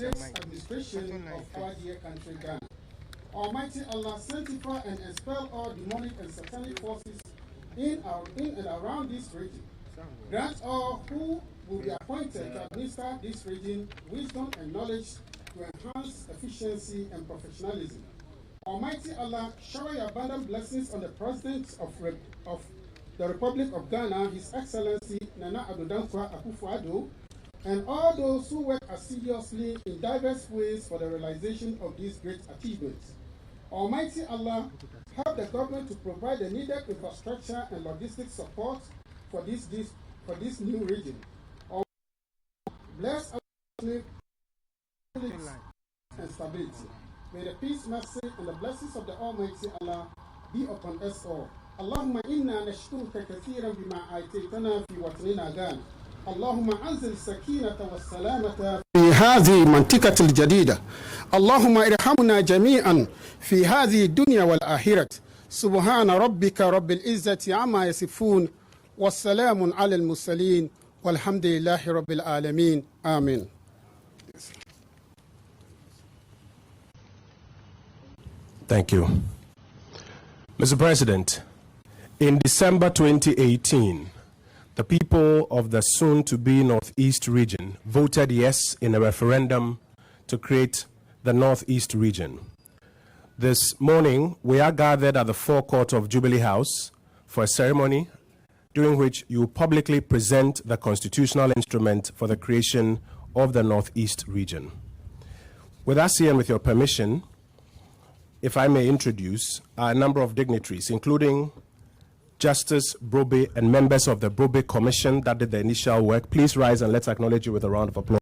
States administration of our dear country Ghana. Almighty Allah, sanctify and expel all demonic and satanic forces in and around this region. Grant all who will be appointed to administer this region wisdom and knowledge to enhance efficiency and professionalism. Almighty Allah, shower your abundant blessings on the President of the Republic of Ghana, His Excellency Nana Addo Dankwa Akufo-Addo, and all those who work assiduously in diverse ways for the realization of these great achievements. Almighty Allah, help the government to provide the needed infrastructure and logistic support for this new region. Bless our and stability. May the peace, mercy, and the blessings of the Almighty Allah be upon us all. Allahumma inna nashkuruka kathiran bima aitaytana fi watnina Ghana. اللهم أنزل السكينة والسلامة في هذه المنطقة الجديدة. اللهم ارحمنا جميعا في هذه الدنيا والآخرة. سبحان ربك رب العزة عما يصفون والسلام على المرسلين والحمد لله رب العالمين. آمين. Thank you. Mr. President, in December 2018, the people of the soon-to-be Northeast region voted yes in a referendum to create the Northeast region. This morning, we are gathered at the forecourt of Jubilee House for a ceremony during which you publicly present the constitutional instrument for the creation of the Northeast region. With us here and with your permission, if I may introduce a number of dignitaries, including Justice Brobe and members of the Brobe Commission that did the initial work. Please rise and let's acknowledge you with a round of applause.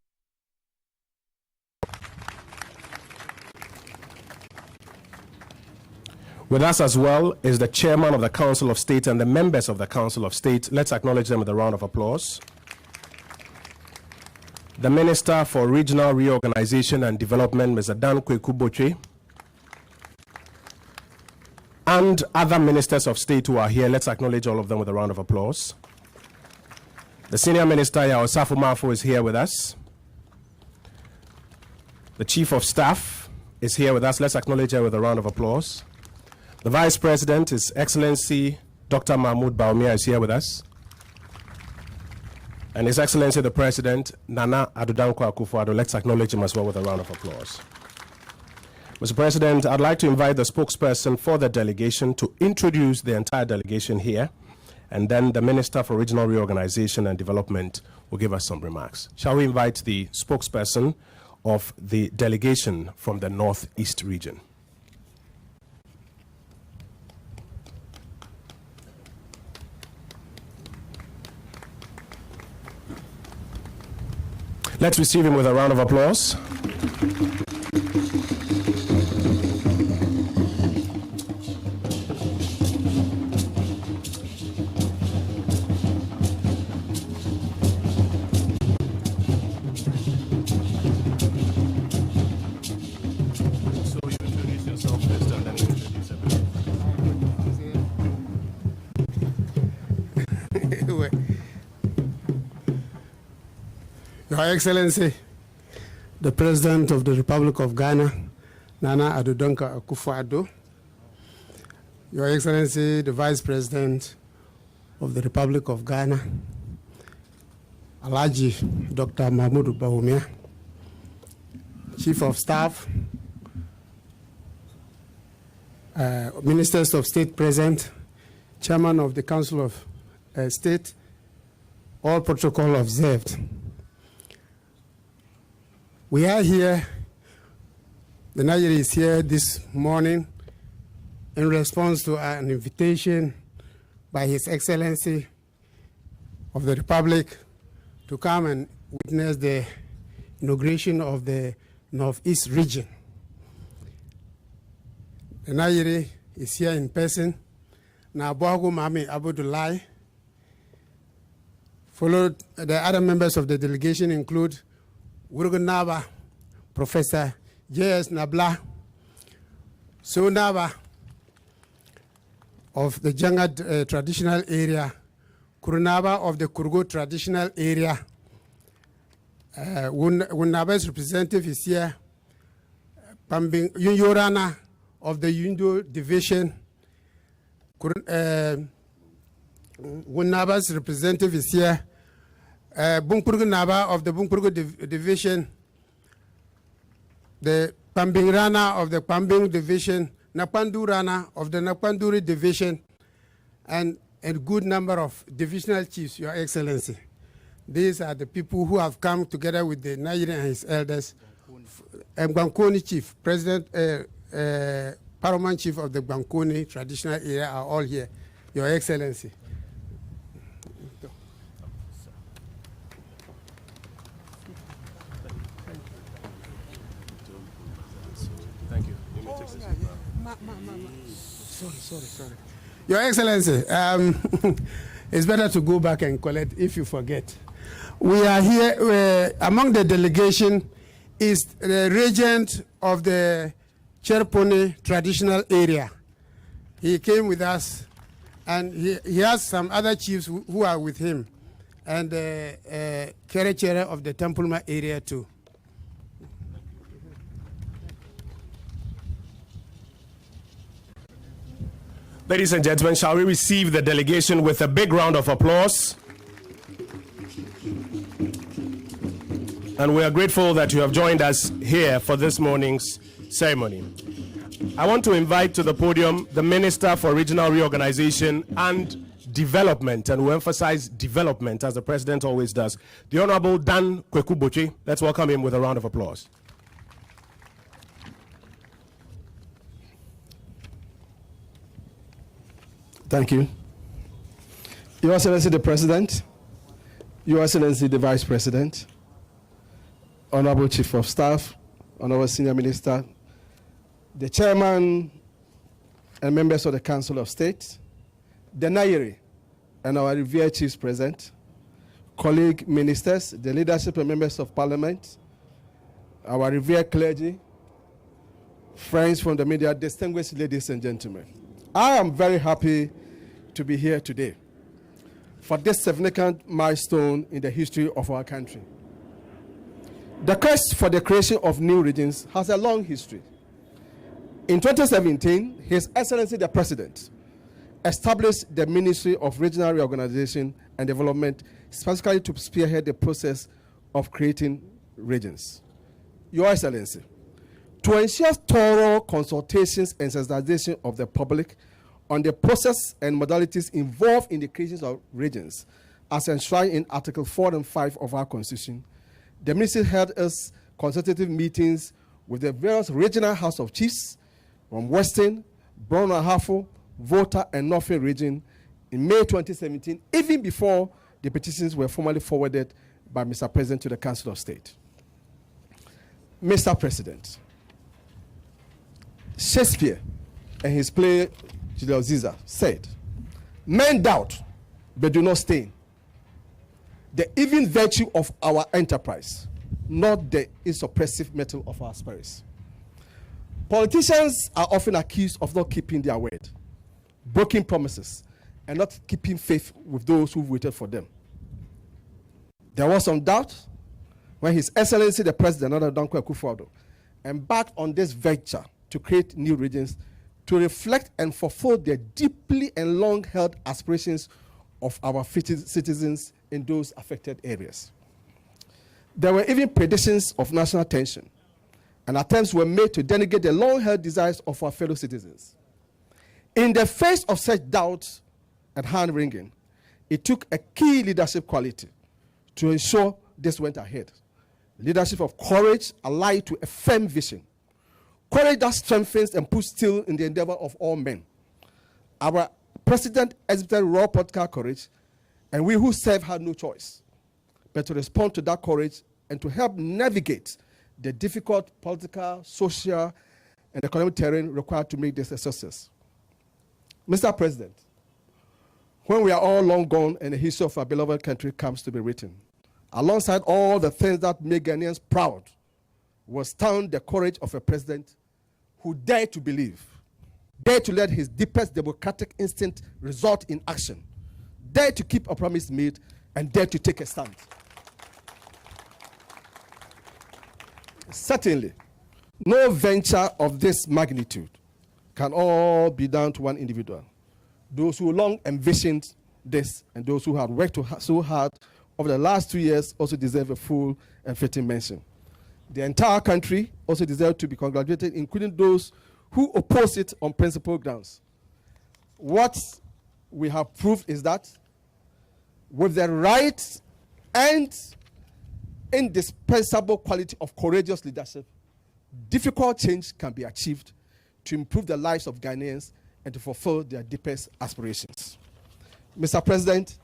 With us as well is the Chairman of the Council of State and the members of the Council of State. Let's acknowledge them with a round of applause. The Minister for Regional Reorganization and Development, Mr. Dan Kweku-Botwe, and other ministers of state who are here. Let's acknowledge all of them with a round of applause. The Senior Minister, Yao Safo-Mafo, is here with us. The Chief of Staff is here with us. Let's acknowledge her with a round of applause. The Vice President, His Excellency Dr. Mahmoud Bawumia, is here with us. And His Excellency the President, Nana Addo Dankwa Akufo-Addo. Let's acknowledge him as well with a round of applause. Mr. President, I'd like to invite the spokesperson for the delegation to introduce the entire delegation here, and then the Minister for Regional Reorganization and Development will give us some remarks. Shall we invite the spokesperson of the delegation from the Northeast region? Let's receive him with a round of applause. Your Excellency, the President of the Republic of Ghana, Nana Addo Dankwa Akufo-Addo, Your Excellency, the Vice President of the Republic of Ghana, Alhaji Dr. Mahmoud Bawumia, Chief of Staff, Ministers of State present, Chairman of the Council of State, all protocol observed. We are here, the Nigeria is here this morning in response to an invitation by His Excellency of the Republic to come and witness the inauguration of the Northeast region. The Nigeria is here in person. Naboago Mami Abudulai, followed the other members of the delegation include Wurugunaba, Professor J.S. Nabla, Sunaba of the Janga traditional area, Kurunaba of the Kurgo traditional area, Wunaba's representative is here. Pambing Yunyorana of the Yundo division. Wunaba's representative is here. Bunkpurgu Naba of the Bunkpurgu division. The Pambing Rana of the Pambing division. Napandu Rana of the Napanduri division. And a good number of divisional chiefs, Your Excellency. These are the people who have come together with the Nigerian and his elders. Gbankoni chief, President, Paramount chief of the Gbankoni traditional area are all here, Your Excellency. Thank you. Sorry. Your Excellency, it's better to go back and collect if you forget. We are here, among the delegation is the regent of the Cherponi traditional area. He came with us, and he has some other chiefs who are with him, and the Kere of the Tempulma area too. Ladies and gentlemen, shall we receive the delegation with a big round of applause? And we are grateful that you have joined us here for this morning's ceremony. I want to invite to the podium the Minister for Regional Reorganization and Development, and we emphasize development as the President always does, the Honorable Dan Kweku-Botwe. Let's welcome him with a round of applause. Thank you. Your Excellency the President, Your Excellency the Vice President, Honorable Chief of Staff, Honorable Senior Minister, the Chairman and members of the Council of State, the Nairi and our revered chiefs present, colleague ministers, the leadership and members of Parliament, our revered clergy, friends from the media, distinguished ladies and gentlemen. I am very happy to be here today for this significant milestone in the history of our country. The quest for the creation of new regions has a long history. In 2017, His Excellency the President established the Ministry of Regional Reorganization and Development, specifically to spearhead the process of creating regions. Your Excellency, to ensure thorough consultations and sensitization of the public on the process and modalities involved in the creation of regions, as enshrined in Article 4 and 5 of our Constitution, the Ministry held us consultative meetings with the various regional House of Chiefs from Western, Brown and Ahafo, Volta, and Northern region in May 2017, even before the petitions were formally forwarded by Mr. President to the Council of State. Mr. President, Shakespeare and his play Julius Caesar said, "Men doubt, but do not stain the even virtue of our enterprise, not the insuppressive metal of our spirits." Politicians are often accused of not keeping their word, breaking promises, and not keeping faith with those who waited for them. There was some doubt when His Excellency the President, Akufo-Addo, embarked on this venture to create new regions to reflect and fulfill the deeply and long-held aspirations of our citizens in those affected areas. There were even predictions of national tension, and attempts were made to denegate the long-held desires of our fellow citizens. In the face of such doubts and hand-wringing, it took a key leadership quality to ensure this went ahead. Leadership of courage allied to a firm vision. Courage that strengthens and puts steel in the endeavor of all men. Our President exhibited raw political courage, and we who serve had no choice but to respond to that courage and to help navigate the difficult political, social, and economic terrain required to make this a success. Mr. President, when we are all long gone and the history of our beloved country comes to be written, alongside all the things that make Ghanaians proud, will stand the courage of a president who dared to believe, dared to let his deepest democratic instinct result in action, dared to keep a promise made, and dared to take a stand. Certainly, no venture of this magnitude can all be down to one individual. Those who long envisioned this and those who had worked so hard over the last 2 years also deserve a full and fitting mention. The entire country also deserves to be congratulated, including those who oppose it on principle grounds. What we have proved is that with the right and indispensable quality of courageous leadership, difficult change can be achieved to improve the lives of Ghanaians and to fulfill their deepest aspirations. Mr. President,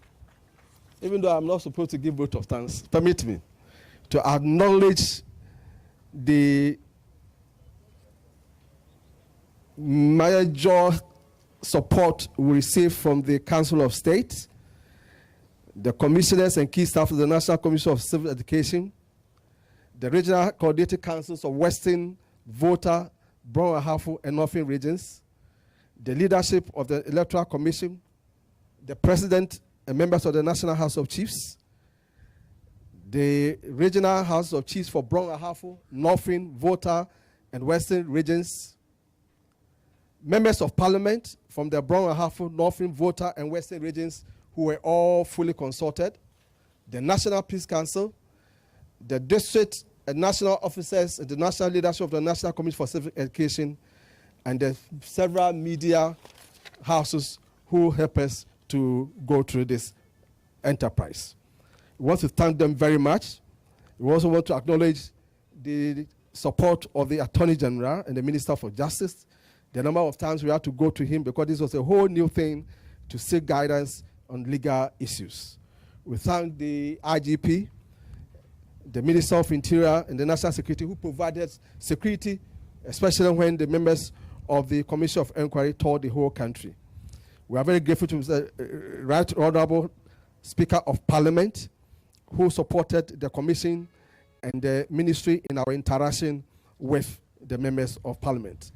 even though I'm not supposed to give vote of thanks, permit me to acknowledge the major support we received from the Council of State, the commissioners and key staff of the National Commission of Civil Education, the regional coordinating councils of Western, Volta, Brown Ahafo, and Northern regions, the leadership of the Electoral Commission, the President and members of the National House of Chiefs, the Regional House of Chiefs for Brown Ahafo, Northern, Volta, and Western regions, members of Parliament from the Brown Ahafo, Northern, Volta, and Western regions who were all fully consulted, the National Peace Council, the district and national officers and the national leadership of the National Commission for Civic Education, and the several media houses who help us to go through this enterprise. We want to thank them very much. We also want to acknowledge the support of the Attorney General and the Minister for Justice. The number of times we had to go to him because this was a whole new thing to seek guidance on legal issues. We thank the IGP, the Minister of Interior and the National Security who provided security, especially when the members of the Commission of Inquiry toured the whole country. We are very grateful to the Right Honorable Speaker of Parliament who supported the Commission and the Ministry in our interaction with the members of Parliament.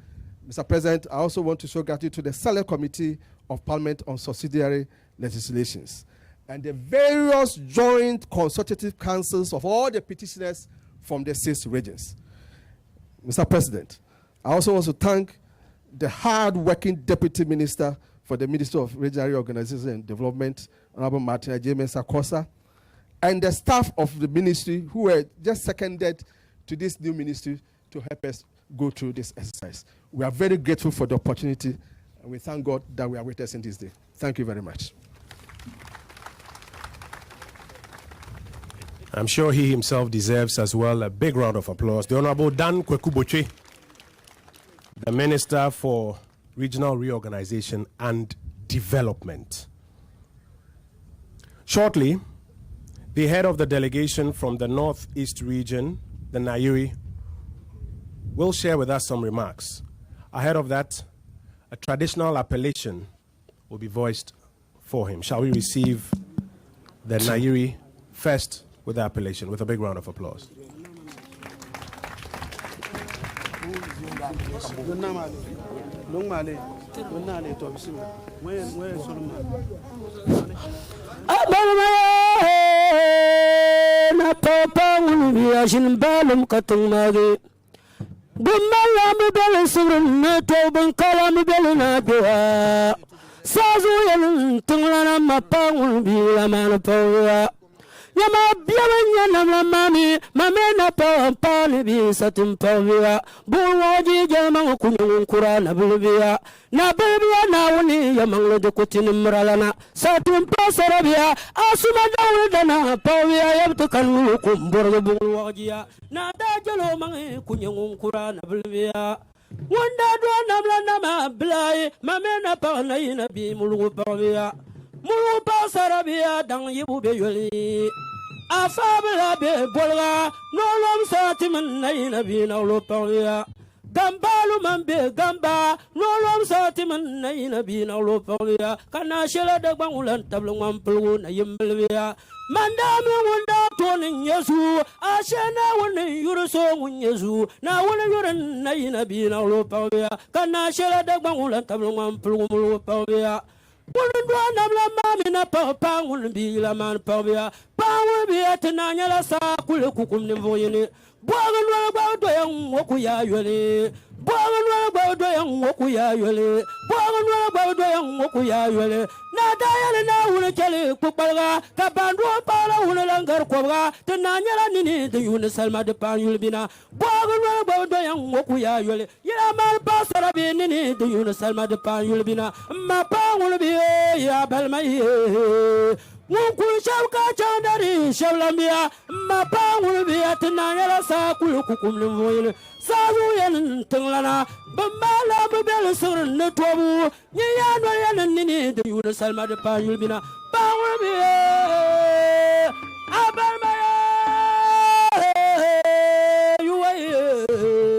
Mr. President, I also want to show gratitude to the Select Committee of Parliament on Subsidiary Legislations and the various joint consultative councils of all the petitioners from the 6 regions. Mr. President, I also want to thank the hard-working Deputy Minister for the Ministry of Regional Reorganization and Development, Honorable Martin James Sakosa, and the staff of the ministry who were just seconded to this new ministry to help us go through this exercise. We are very grateful for the opportunity, and we thank God that we are witnessing this day. Thank you very much. I'm sure he himself deserves as well a big round of applause. The Honorable Dan Kwekuboche, the Minister for Regional Reorganization and Development. Shortly, the head of the delegation from the Northeast region, the Nairi, will share with us some remarks. Ahead of that, a traditional appellation will be voiced for him. Shall we receive the Nairi first with the appellation, with a big round of applause? Na papa wunu ya shin balum katung magi gumala mi bele surun na toban kala mi bele na doa sazu yalun tunglana mapa wunu bi la man pawa yama biya na mami mame na pa ni bi satin pawa bulwaji jama kunun qur'ana bulbiya na bulbiya na wuni yamang de kutin mralana satin pasarabia asuma dawdana pawa yabtu kanu kumbur bulwaji na dajalo mangi kunun qur'ana bulbiya wanda do namla nama blai mame na pa na inabi mulu pawa mulu pasarabia dang yibu be yoli afabla be bolga no lom satiman nayna bi na lo pawya gambalu mambe gamba no lom satiman nayna bi na lo pawya kana shela de bangulan tablu ngamplu na yimbelya mandami wonda tonin yesu ashena wonin yurso mun yesu na wonin yuran nayna bi na lo pawya kana shela de bangulan tablu ngamplu lo pawya wouldn't do a mammy na papa wouldn't be la man pavia. Power be at Nanya Sa Kulukum Nivoyini. Bogan wala ba do yang woku ya yole. Bogan wala ba do yang woku ya yole. Bogan wala ba do yang woku ya yole. Na dayale na wuna kele kupalga ka bandu pala wuna langar kwabga tananya nini de yuna salma de pan yulbina. Bogan wala ba do yang woku ya yole. Ya mal pasara be nini de yuna salma de pan yulbina. Ma pa wuna be ya balmai. Mukul shabka chandari shablamia mapa wulbia tananya sa kulukum limoyil sazu yan tanglana bambala babel sur netwabu nyan yan nini de yuna salma de pa yulbina pa wulbia abalmaya yuwaye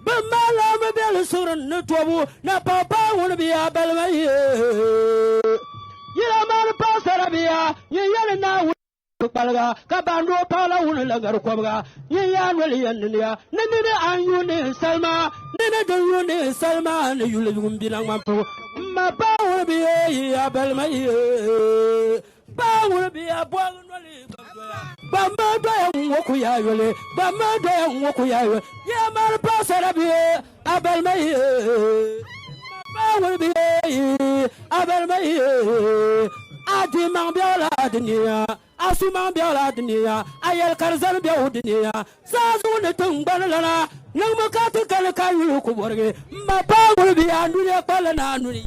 bambala babel sur netwabu na papa wulbia balmaya Yela man pasarabia, yela na palga, kabando pala unalagar kwabga, yan waliania, nene ayune salma, nene dune salma, yulum binamapo, ma power be a belmay, power be a boy, Bamada Wokuya, Bamada Wokuya, Yaman pasarabia, a belmay. Will be Abermay Adimang Biola Denia, Asumang Biola Denia, Ayel Karzan Biodinia, Sazun Tumbalana, no Makatu Kalakayu Kuborge, my power will be Andunia Palanani.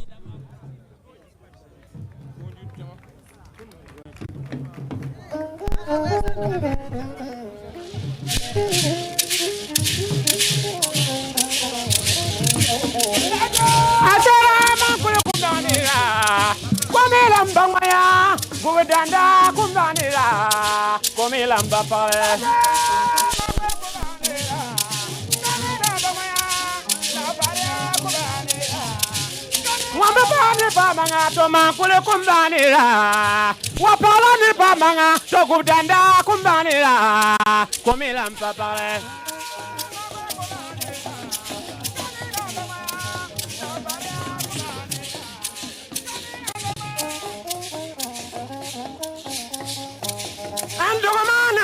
Bangmaya, Gudanda, Kumbanira, Komilamba Pare. Wambani Bamanga, Toma Kule Kumbanira, Wapalani Bamanga, Togudanda, Kumbanira, Komilamba Pare.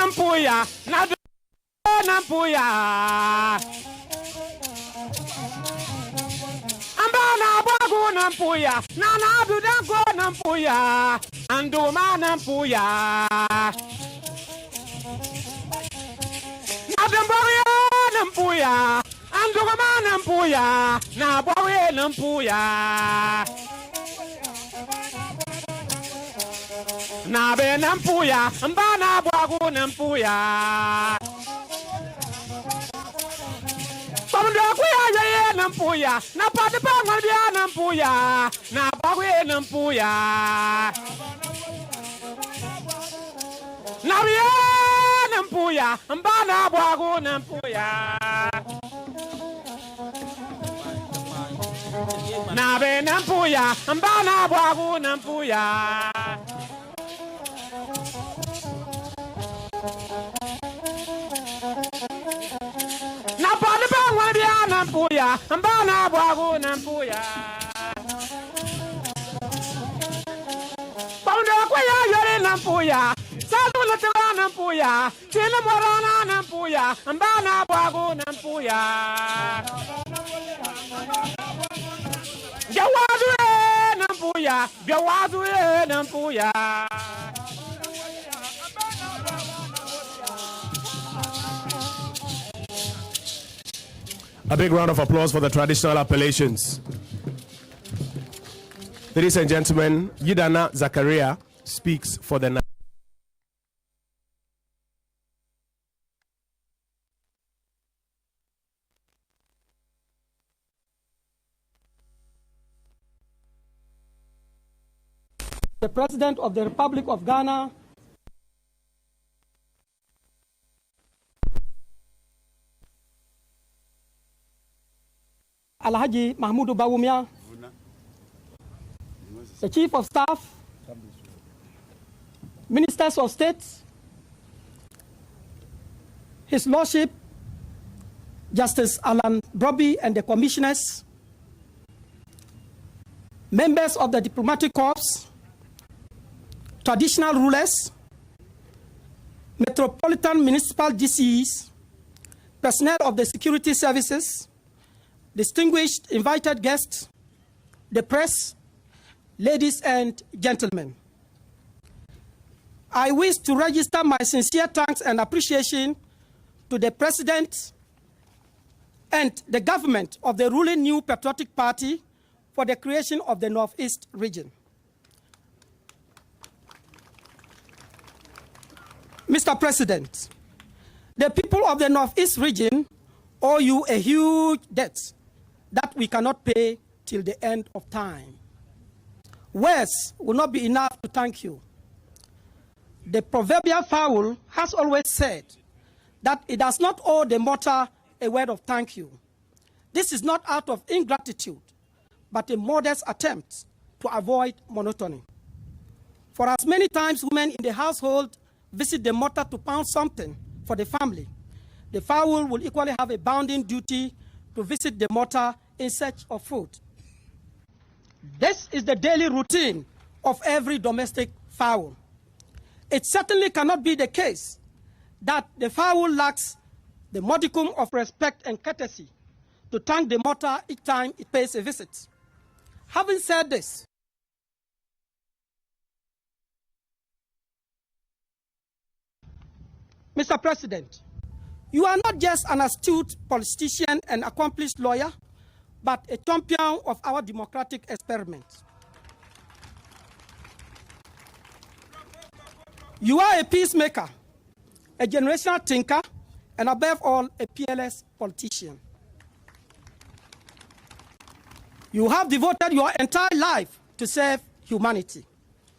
Nampuya, Nampuya. Ambana Bagu Nampuya, Nana Dudango Nampuya, Anduma Nampuya. Nadamboya Nampuya, Anduma Nampuya, Naboya Nampuya. Nabe nampuya, mbana bwagu nampuya. Pamdo kuya ye nampuya, na pati pangwa bia nampuya, na bwagu ye nampuya. Nabe nampuya, mbana bwagu nampuya. Nabe nampuya, mbana bwagu nampuya. Napoli bangwa bia nampuya, mbana bwagu nampuya. Paundo kwaya yore nampuya, salu lutwa nampuya, tina morana nampuya, mbana bwagu nampuya. Gawazu nampuya, gawazu nampuya. A big round of applause for the traditional appellations. Ladies and gentlemen, Yidana Zakaria speaks for the night. The President of the Republic of Ghana, Alhaji Mahmoudou Bawumia, the Chief of Staff, Ministers of State, His Lordship, Justice Alan Broby and the Commissioners, members of the Diplomatic Corps, traditional rulers, Metropolitan Municipal DCs, personnel of the security services, distinguished invited guests, the press, ladies and gentlemen. I wish to register my sincere thanks and appreciation to the President and the government of the ruling New Patriotic Party for the creation of the Northeast region. Mr. President, the people of the Northeast region owe you a huge debt that we cannot pay till the end of time. Words will not be enough to thank you. The proverbial fowl has always said that it does not owe the mortar a word of thank you. This is not out of ingratitude, but a modest attempt to avoid monotony. For as many times women in the household visit the mortar to pound something for the family, the fowl will equally have a bounden duty to visit the mortar in search of food. This is the daily routine of every domestic fowl. It certainly cannot be the case that the fowl lacks the modicum of respect and courtesy to thank the mortar each time it pays a visit. Having said this, Mr. President, you are not just an astute politician and accomplished lawyer, but a champion of our democratic experiment. You are a peacemaker, a generational thinker, and above all, a peerless politician. You have devoted your entire life to serve humanity,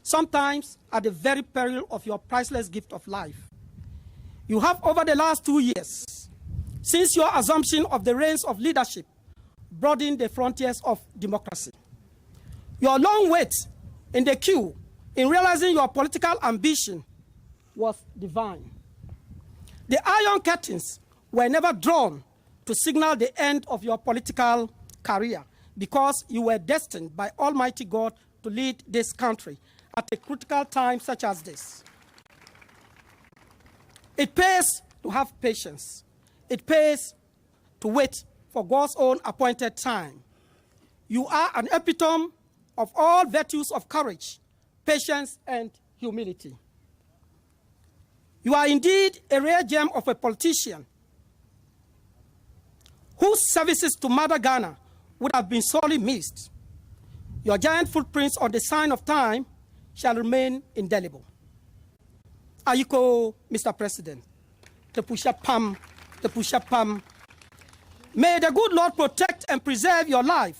sometimes at the very peril of your priceless gift of life. You have, over the last 2 years, since your assumption of the reins of leadership, broadened the frontiers of democracy. Your long wait in the queue in realizing your political ambition was divine. The iron curtains were never drawn to signal the end of your political career, because you were destined by Almighty God to lead this country at a critical time such as this. It pays to have patience. It pays to wait for God's own appointed time. You are an epitome of all virtues of courage, patience, and humility. You are indeed a rare gem of a politician whose services to Mother Ghana would have been sorely missed. Your giant footprints on the sign of time shall remain indelible. Ayiko, Mr. President, the push-up pam, the push-up pam. May the good Lord protect and preserve your life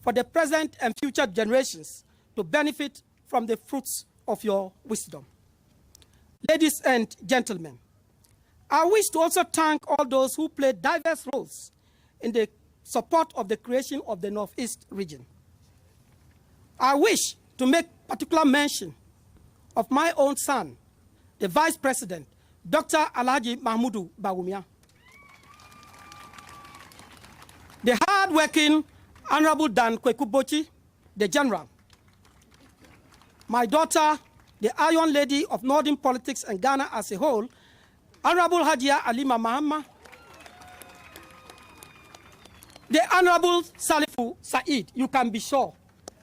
for the present and future generations to benefit from the fruits of your wisdom. Ladies and gentlemen, I wish to also thank all those who played diverse roles in the support of the creation of the Northeast region. I wish to make particular mention of my own son, the Vice President, Dr. Alhaji Mahmudu Bawumia, the hard-working Honorable Dan Kwekubochi, the General, my daughter, the Iron Lady of Northern politics and Ghana as a whole, Honorable Hajia Alima Mahama, the Honorable Salifu Said, you can be sure.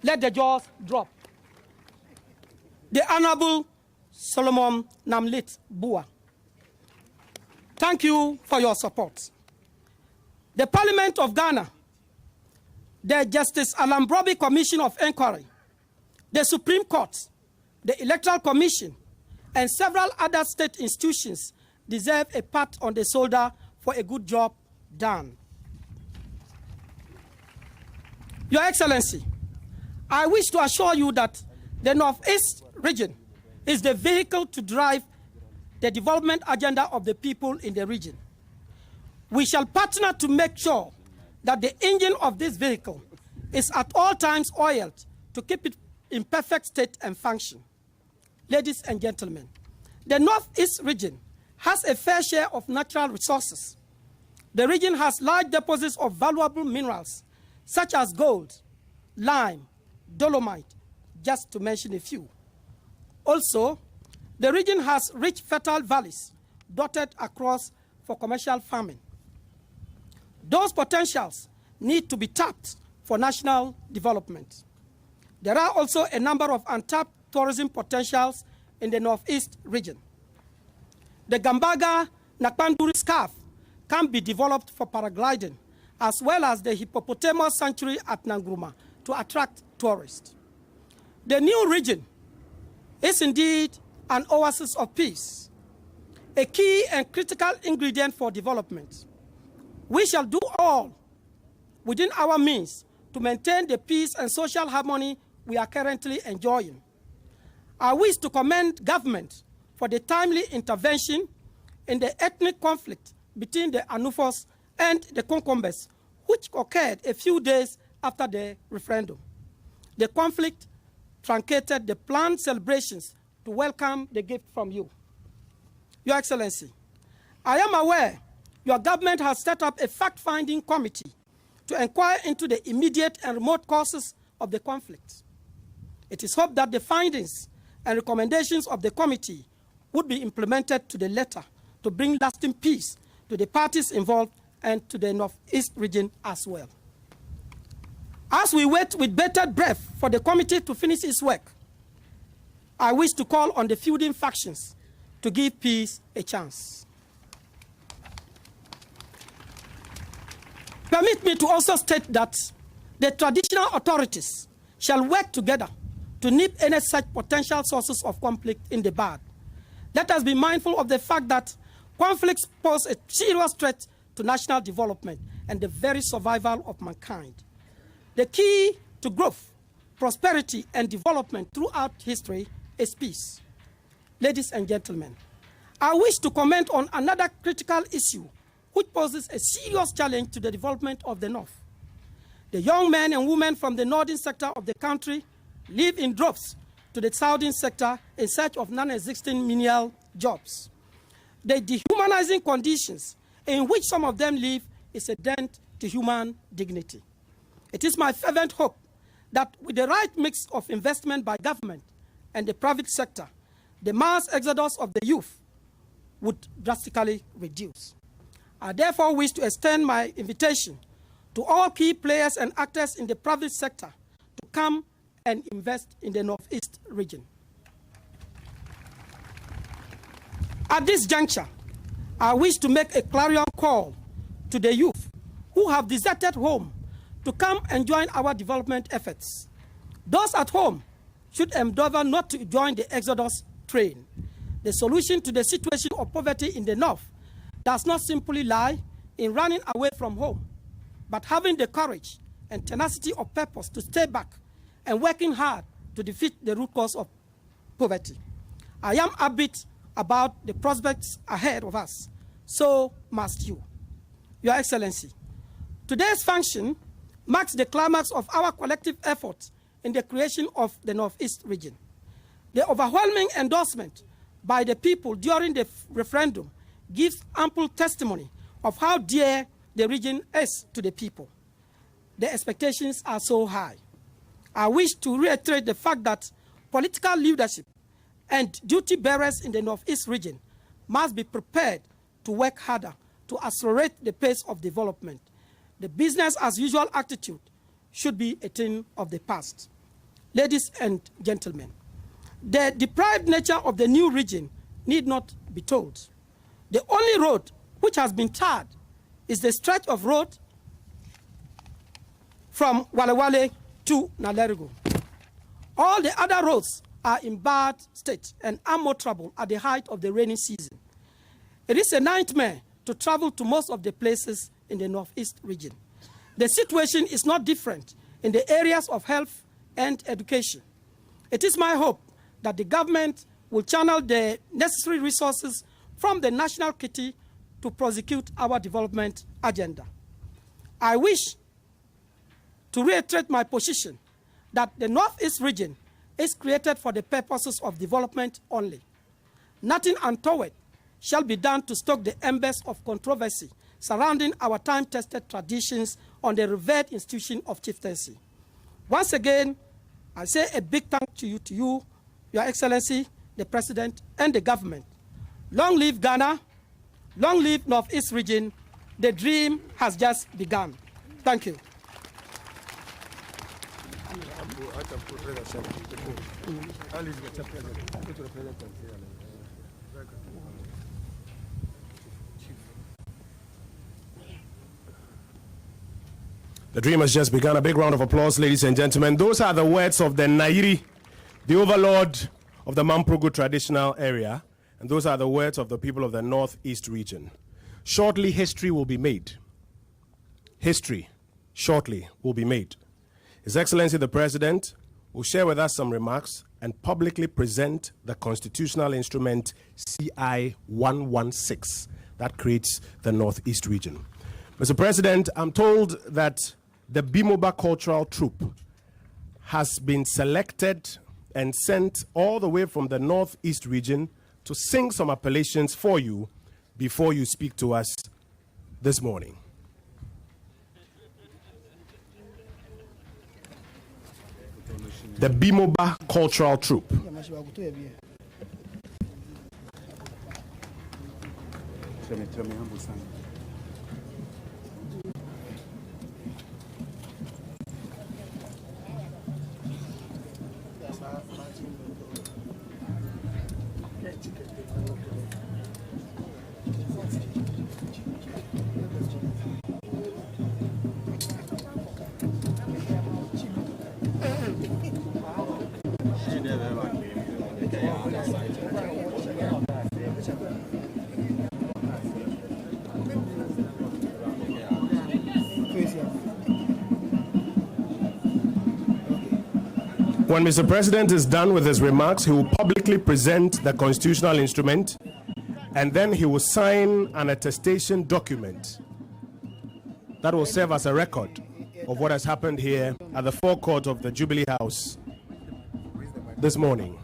Let the jaws drop. The Honorable Solomon Namlit Bua. Thank you for your support. The Parliament of Ghana, the Justice Alambrobi Commission of Inquiry, the Supreme Court, the Electoral Commission, and several other state institutions deserve a pat on the shoulder for a good job done. Your Excellency, I wish to assure you that the Northeast region is the vehicle to drive the development agenda of the people in the region. We shall partner to make sure that the engine of this vehicle is at all times oiled to keep it in perfect state and function. Ladies and gentlemen, the Northeast region has a fair share of natural resources. The region has large deposits of valuable minerals, such as gold, lime, dolomite, just to mention a few. Also, the region has rich fertile valleys dotted across for commercial farming. Those potentials need to be tapped for national development. There are also a number of untapped tourism potentials in the Northeast region. The Gambaga-Nakpanduri Scarf can be developed for paragliding, as well as the hippopotamus sanctuary at Nangruma to attract tourists. The new region is indeed an oasis of peace, a key and critical ingredient for development. We shall do all within our means to maintain the peace and social harmony we are currently enjoying. I wish to commend government for the timely intervention in the ethnic conflict between the Anufos and the Konkombes, which occurred a few days after the referendum. The conflict truncated the planned celebrations to welcome the gift from you. Your Excellency, I am aware your government has set up a fact-finding committee to inquire into the immediate and remote causes of the conflict. It is hoped that the findings and recommendations of the committee would be implemented to the letter to bring lasting peace to the parties involved and to the Northeast region as well. As we wait with bated breath for the committee to finish its work, I wish to call on the feuding factions to give peace a chance. Permit me to also state that the traditional authorities shall work together to nip any such potential sources of conflict in the bud. Let us be mindful of the fact that conflicts pose a serious threat to national development and the very survival of mankind. The key to growth, prosperity, and development throughout history is peace. Ladies and gentlemen, I wish to comment on another critical issue which poses a serious challenge to the development of the North. The young men and women from the northern sector of the country live in droves to the southern sector in search of non-existing menial jobs. The dehumanizing conditions in which some of them live is a dent to human dignity. It is my fervent hope that with the right mix of investment by government and the private sector, the mass exodus of the youth would drastically reduce. I therefore wish to extend my invitation to all key players and actors in the private sector to come and invest in the Northeast region. At this juncture, I wish to make a clarion call to the youth who have deserted home to come and join our development efforts. Those at home should endeavor not to join the exodus train. The solution to the situation of poverty in the North does not simply lie in running away from home, but having the courage and tenacity of purpose to stay back and working hard to defeat the root cause of poverty. I am upbeat about the prospects ahead of us. So must you. Your Excellency, today's function marks the climax of our collective efforts in the creation of the Northeast region. The overwhelming endorsement by the people during the referendum gives ample testimony of how dear the region is to the people. The expectations are so high. I wish to reiterate the fact that political leadership and duty bearers in the Northeast region must be prepared to work harder to accelerate the pace of development. The business as usual attitude should be a thing of the past. Ladies and gentlemen, the deprived nature of the new region need not be told. The only road which has been tarred is the stretch of road from Walewale to Nalerigo. All the other roads are in bad state and are more trouble at the height of the rainy season. It is a nightmare to travel to most of the places in the Northeast region. The situation is not different in the areas of health and education. It is my hope that the government will channel the necessary resources from the national kitty to prosecute our development agenda. I wish to reiterate my position that the Northeast region is created for the purposes of development only. Nothing untoward shall be done to stoke the embers of controversy surrounding our time-tested traditions on the revered institution of chieftaincy. Once again, I say a big thank to you, Your Excellency, the President, and the government. Long live Ghana, long live Northeast region, The dream has just begun. Thank you. The dream has just begun. A big round of applause, ladies and gentlemen. Those are the words of the Nairi, the overlord of the Mamprogo traditional area. And those are the words of the people of the Northeast region. Shortly, history will be made. History, shortly, will be made. His Excellency the President will share with us some remarks and publicly present the constitutional instrument CI 116 that creates the Northeast region. Mr. President, I'm told that the Bimoba Cultural Troupe has been selected and sent all the way from the Northeast region to sing some appellations for you before you speak to us this morning. The Bimoba Cultural Troupe. When Mr. President is done with his remarks, he will publicly present the constitutional instrument, and then he will sign an attestation document that will serve as a record of what has happened here at the forecourt of the Jubilee House this morning.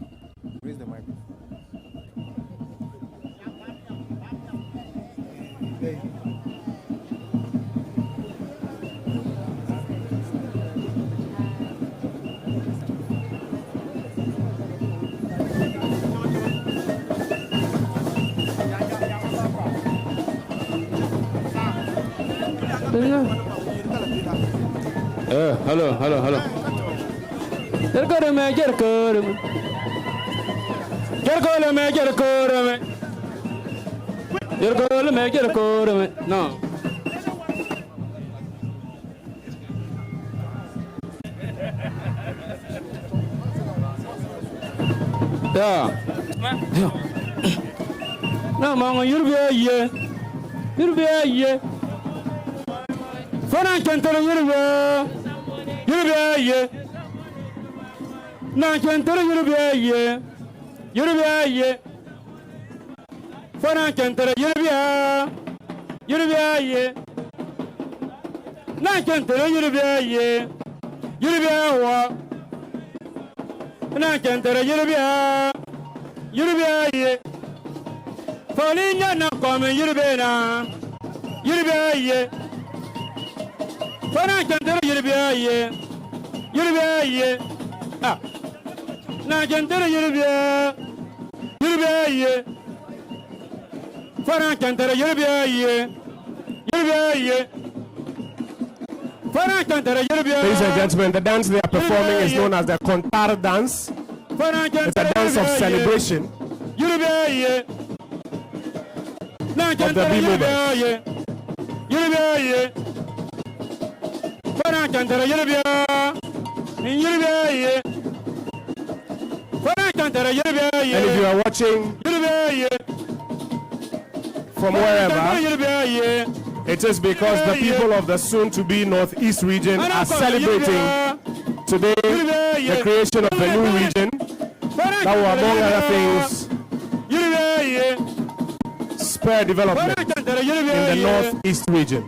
Hello. No. Yeah. No, Mama, you'll be a year. You'll be a year. Fana Kentara, you'll be a year. Na Kentara, you'll be a year. You'll be a year. Fana Kentara, you'll be a year. Na Kentara, you'll be a year. You'll be a war. Na Kentara, you'll be a year. Falling na come, you'll be a year. Fana Kentara, you'll be a year. You'll be a year. Ah. Na Kentara, you'll be a year. Fana Kentara, you'll be a year. You'll be a year. Fana Kentara, you'll be a year. Ladies and gentlemen, the dance they are performing is known as the Kontar dance. It's a dance of celebration You'll be a year. Na Kentara, you'll be a year. You'll be a year. Fana Kentara, you'll be a year. Fana Kentara, you'll be a year. And if you are watching You'll be a year. from wherever, it is because the people of the soon-to-be Northeast region are celebrating today the creation of a new region that will, among other things, spur development in the Northeast region.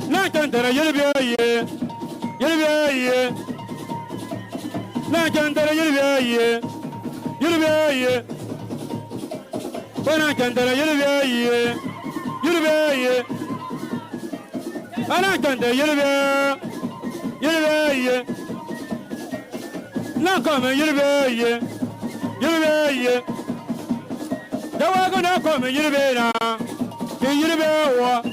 Fana Kentara, you'll be a year. You'll be a year. Fana Kentara, you'll be a year. Now come, you'll be a year. You'll be a year. The wagon now come, you'll be now. Yilibia,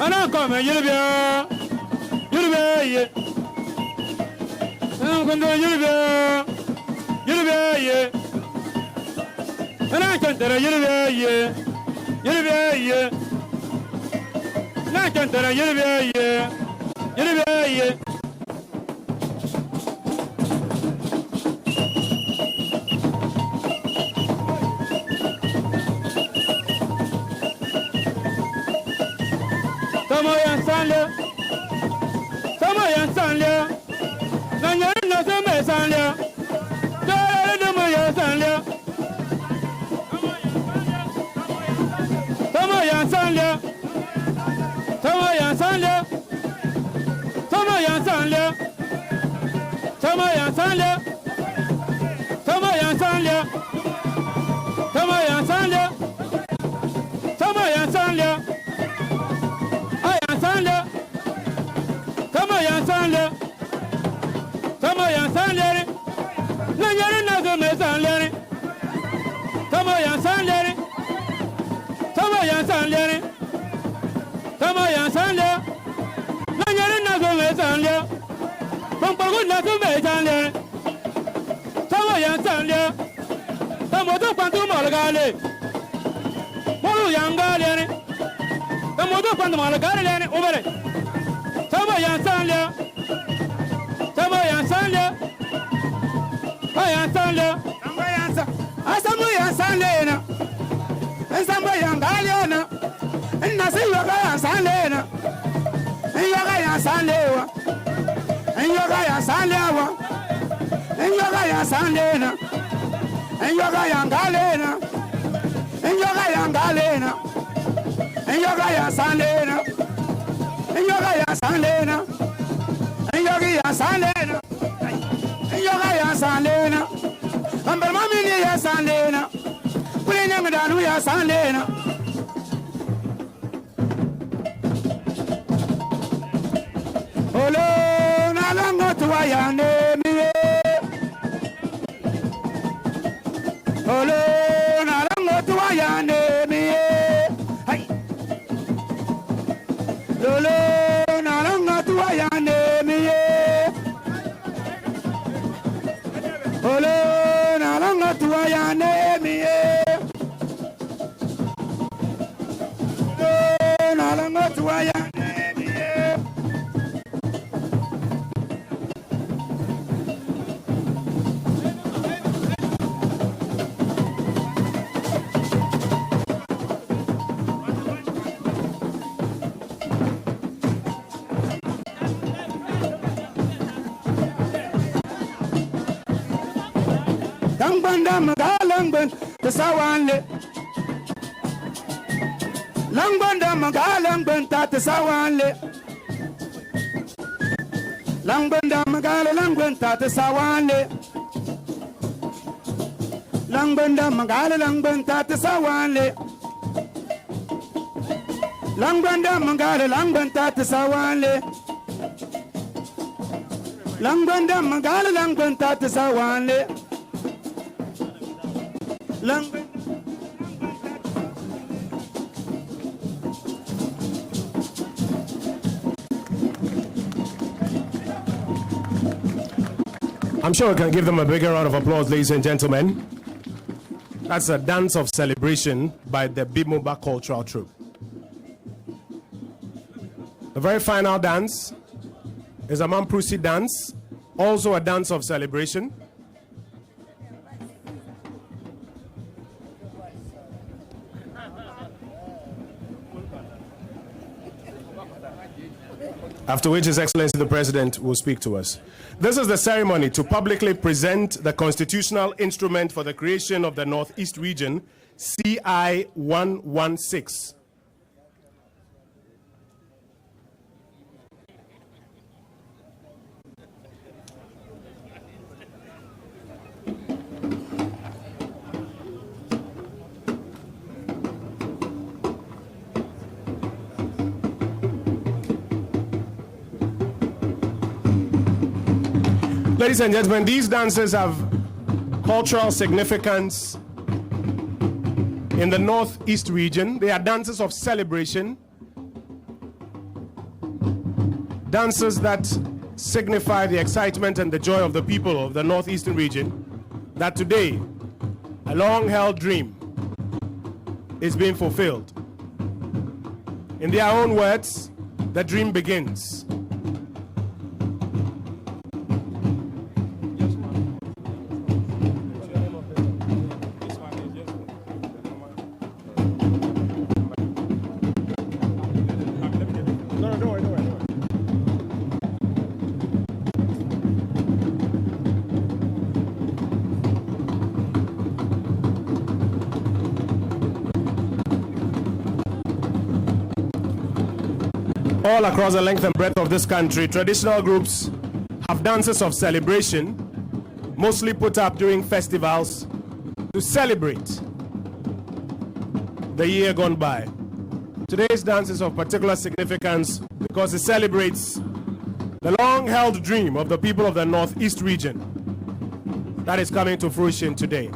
and I come and Yilibia, I'm going to Yilibia, and I can't tell Yilibia, and I can't tell Yilibia. Samoyan Sanlia, Nanyan Nasame Sanlia, Moyan Sanlia, Samoyan Sanlia, Samoyan Sanlia, Samoyan Sanlia, Samoyan Sanlia, Samoyan Sanlia, Samoyan Sanlia, Samoyan Sanlia. Samoyan Sanlia, Nanyan Nasame Sanlia, Samoyan Sanlia, Samoyan Sanlia, Samoyan Sanlia, Nanyan Nasame Sanlia, Pampagun Nasame Sanlia, Samoyan Sanlia, Samoto Pantu Malagale, Molu Yangale, Samoto Pantu Malagale, over it. Samoyan Sanlia, Samoyan Sanlia, Samoyan Sanlia, Samoyan Sanlia, and Samoyan Galiana, and Nasiyoga Sanlia, and Yoga Sanlia, and Yoga Sanlia, and Yoga Sanlia, and Yoga Galena, and Yoga Galena, and Yoga Sanlia. And Yoga Sanlena, and Yoga Sanlena, and Yoga Sanlena, and Bermamini Sanlena, William Danuya Sanlena. Olo, Nalango to Ayane, Olo, Nalango to Ayane, Lolo, Nalanga to Ayane, Olo, Nalanga to Ayane, Nalanga to Ayane. Langban the Sawanle Langbanda Magalangbon Tat Sawanle Langbanda Magala Langbon Tat Sawanle Langbanda Magala Langbon Tat Sawanle Langbanda Magala Langbon Tat Sawanle Langbanda Magala Langbon Tat Sawanle I'm sure we can give them a bigger round of applause, ladies and gentlemen. That's a dance of celebration by the Bimoba Cultural Troupe. The very final dance is a Mamprusi dance, also a dance of celebration. After which His Excellency the President will speak to us. This is the ceremony to publicly present the constitutional instrument for the creation of the Northeast Region, CI 116. Ladies and gentlemen, these dances have cultural significance In the northeast region, they are dances of celebration, dances that signify the excitement and the joy of the people of the northeastern region, that today a long-held dream is being fulfilled. In their own words, the dream begins. All across the length and breadth of this country, traditional groups have dances of celebration, mostly put up during festivals to celebrate the year gone by. Today's dance is of particular significance because it celebrates the long-held dream of the people of the Northeast region that is coming to fruition today.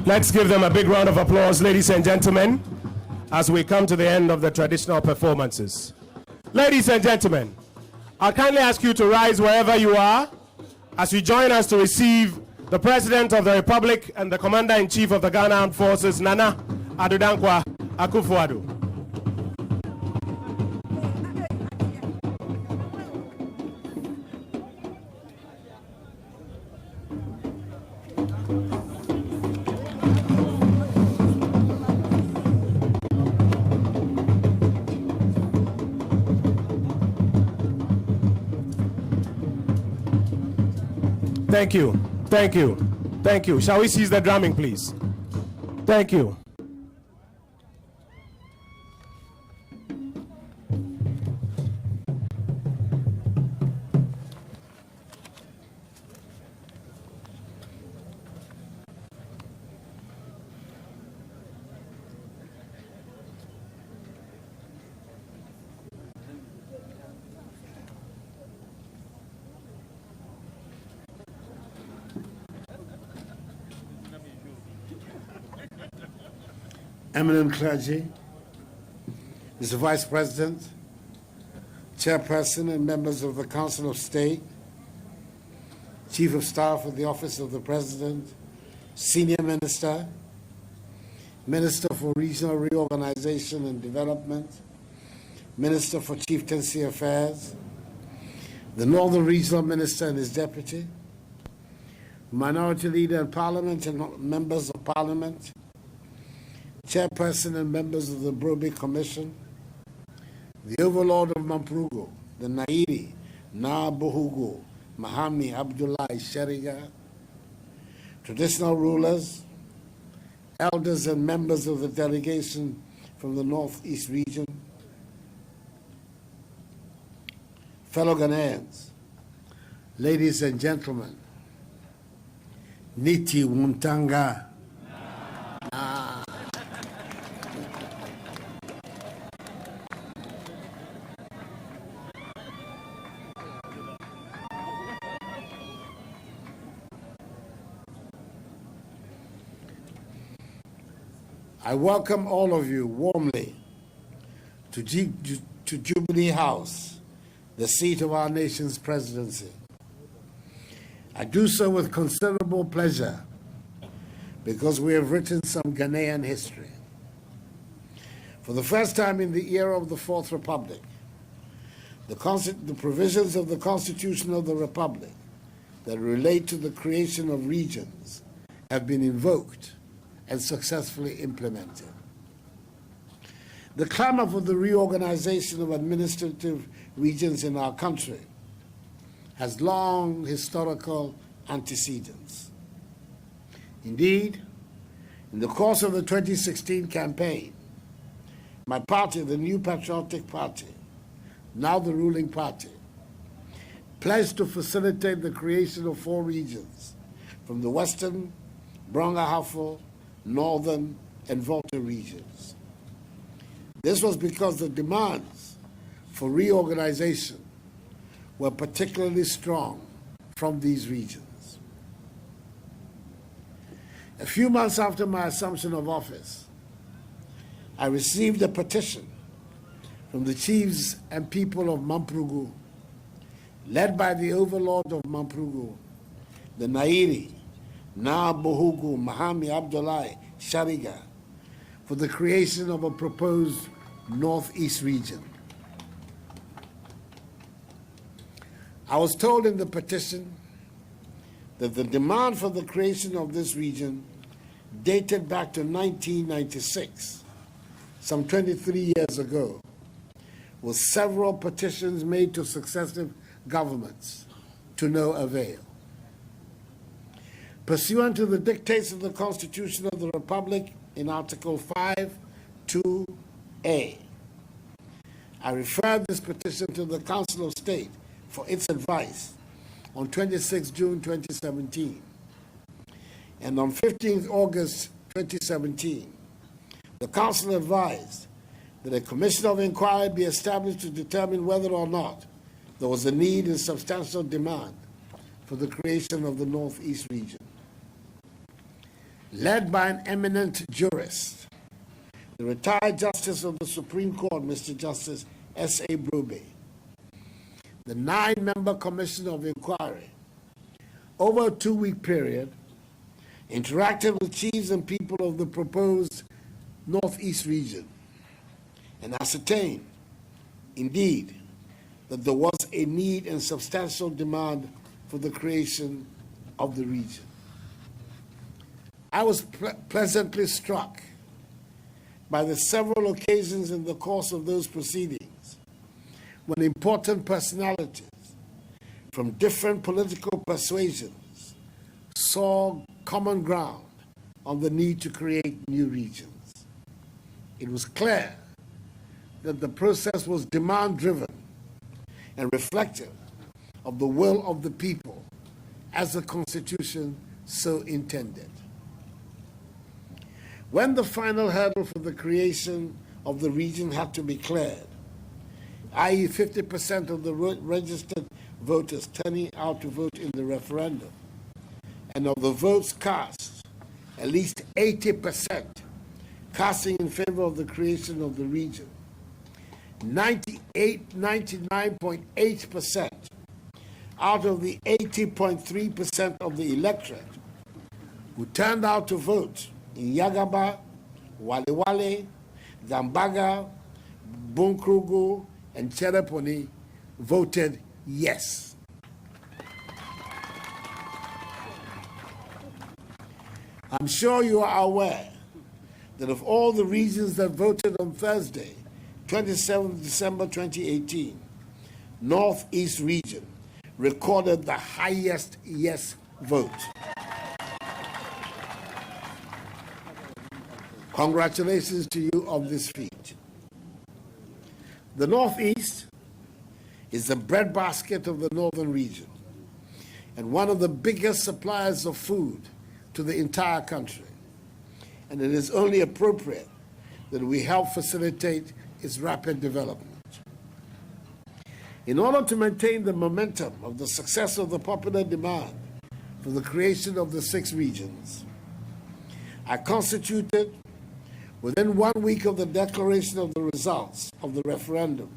Let's give them a big round of applause, ladies and gentlemen, as we come to the end of the traditional performances. Ladies and gentlemen, I'll kindly ask you to rise wherever you are as we join us to receive the President of the Republic and the Commander-in-Chief of the Ghana Armed Forces, Nana Addo Dankwa Akufo-Addo. Thank you, thank you, thank you. Shall we cease the drumming, please? Thank you. Eminent clergy, Mr. Vice President, Chairperson and members of the Council of State, Chief of Staff of the Office of the President, Senior Minister, Minister for Regional Reorganization and Development, Minister for Chieftaincy Affairs, the Northern Regional Minister and his deputy, Minority Leader in Parliament and members of Parliament, Chairperson and members of the Broby Commission, the Overlord of Mamprugo, the Nairi, Na Bohugo, Mahami Abdullahi Sheriga, traditional rulers, elders and members of the delegation from the Northeast region, fellow Ghanaians, ladies and gentlemen, Niti Wuntanga. I welcome all of you warmly to Jubilee House, the seat of our nation's presidency. I do so with considerable pleasure because we have written some Ghanaian history. For the first time in the era of the Fourth Republic, the provisions of the Constitution of the Republic, that relate to the creation of regions have been invoked and successfully implemented. The clamor for the reorganization of administrative regions in our country has long historical antecedents. Indeed, in the course of the 2016 campaign, my party, the New Patriotic Party, now the ruling party, pledged to facilitate the creation of 4 regions from the Western, Brong-Ahafo, Northern, and Volta regions. This was because the demands for reorganization were particularly strong from these regions. A few months after my assumption of office, I received a petition from the chiefs and people of Mamprugu, led by the overlord of Mamprugu, the Nairi, Na Bohugu Mahami Abdullahi Shariga, for the creation of a proposed Northeast region. I was told in the petition that the demand for the creation of this region dated back to 1996, some 23 years ago, with several petitions made to successive governments to no avail. Pursuant to the dictates of the Constitution of the Republic in Article 5(2)(a), I referred this petition to the Council of State for its advice on 26 June 2017. And on 15 August 2017, the Council advised that a commission of inquiry be established to determine whether or not there was a need and substantial demand for the creation of the Northeast region. Led by an eminent jurist, the retired Justice of the Supreme Court, Mr. Justice S.A. Brobe, the 9-member Commission of Inquiry, over a 2-week period, interacted with chiefs and people of the proposed Northeast region and ascertained, indeed, that there was a need and substantial demand for the creation of the region. I was pleasantly struck by the several occasions in the course of those proceedings when important personalities from different political persuasions saw common ground on the need to create new regions. It was clear that the process was demand-driven and reflective of the will of the people as the Constitution so intended. When the final hurdle for the creation of the region had to be cleared, i.e. 50% of the registered voters turning out to vote in the referendum, and of the votes cast, at least 80% casting in favor of the creation of the region, 99.8% out of the 80.3% of the electorate who turned out to vote in Yagaba, Walewale, Gambaga, Bunkrugu, and Chereponi voted yes. I'm sure you are aware that of all the regions that voted on Thursday, 27th December 2018, Northeast region recorded the highest yes vote. Congratulations to you on this feat. The Northeast is the breadbasket of the northern region and one of the biggest suppliers of food to the entire country. And it is only appropriate that we help facilitate its rapid development. In order to maintain the momentum of the success of the popular demand for the creation of the 6 regions, I constituted, within 1 week of the declaration of the results of the referendum,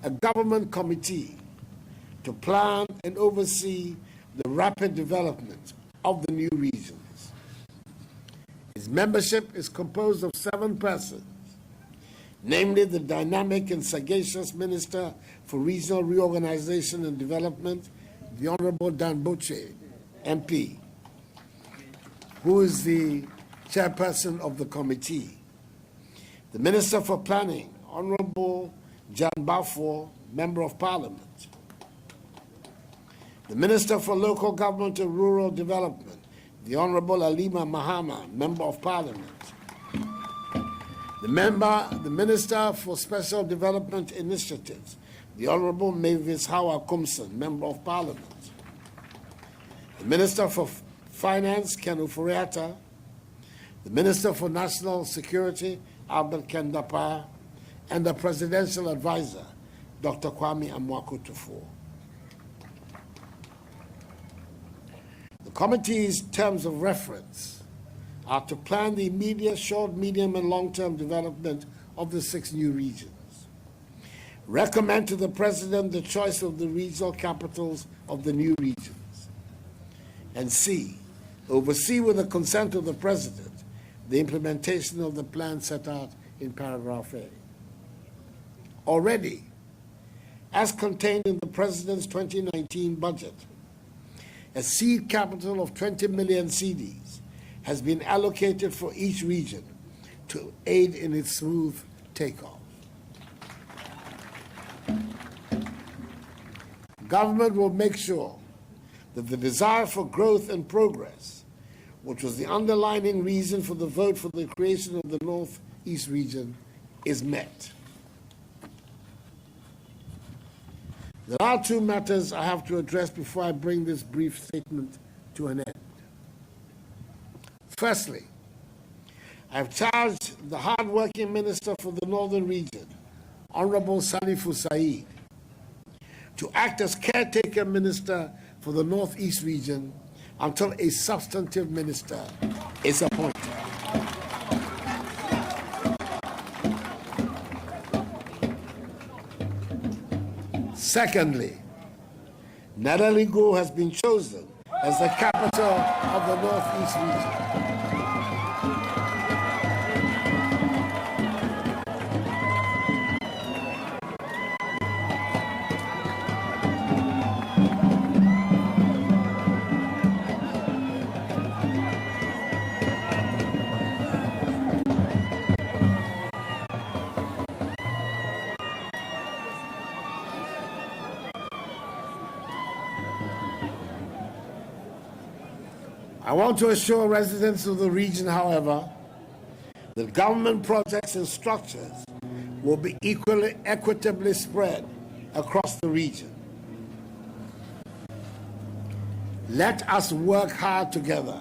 a government committee to plan and oversee the rapid development of the new regions. Its membership is composed of 7 persons, namely the dynamic and sagacious Minister for Regional Reorganization and Development, the Honorable Dan Boche, MP, who is the chairperson of the committee, the Minister for Planning, Honorable Jan Balfour, Member of Parliament, the Minister for Local Government and Rural Development, the Honorable Alima Mahama, Member of Parliament, the Minister for Special Development Initiatives, the Honorable Mavis Hawa Kumson, Member of Parliament, the Minister for Finance, Ken Ufuriata, the Minister for National Security, Albert Kendapa, and the Presidential Advisor, Dr. Kwame Amwaku Tufo. The committee's terms of reference are to plan the immediate, short, medium, and long-term development of the 6 new regions. Recommend to the President the choice of the regional capitals of the new regions. And C, oversee with the consent of the President the implementation of the plan set out in paragraph A. Already, as contained in the President's 2019 budget, a seed capital of 20 million cedis has been allocated for each region to aid in its smooth takeoff. Government will make sure that the desire for growth and progress, which was the underlying reason for the vote for the creation of the Northeast region, is met. There are 2 matters I have to address before I bring this brief statement to an end. Firstly, I have charged the hard-working Minister for the Northern Region, Honorable Salifu Said, to act as caretaker minister for the Northeast region until a substantive minister is appointed. Secondly, Naraligo has been chosen as the capital of the Northeast region. I want to assure residents of the region, however, that government projects and structures will be equitably spread across the region. Let us work hard together,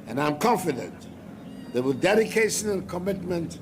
and I'm confident that with dedication and commitment,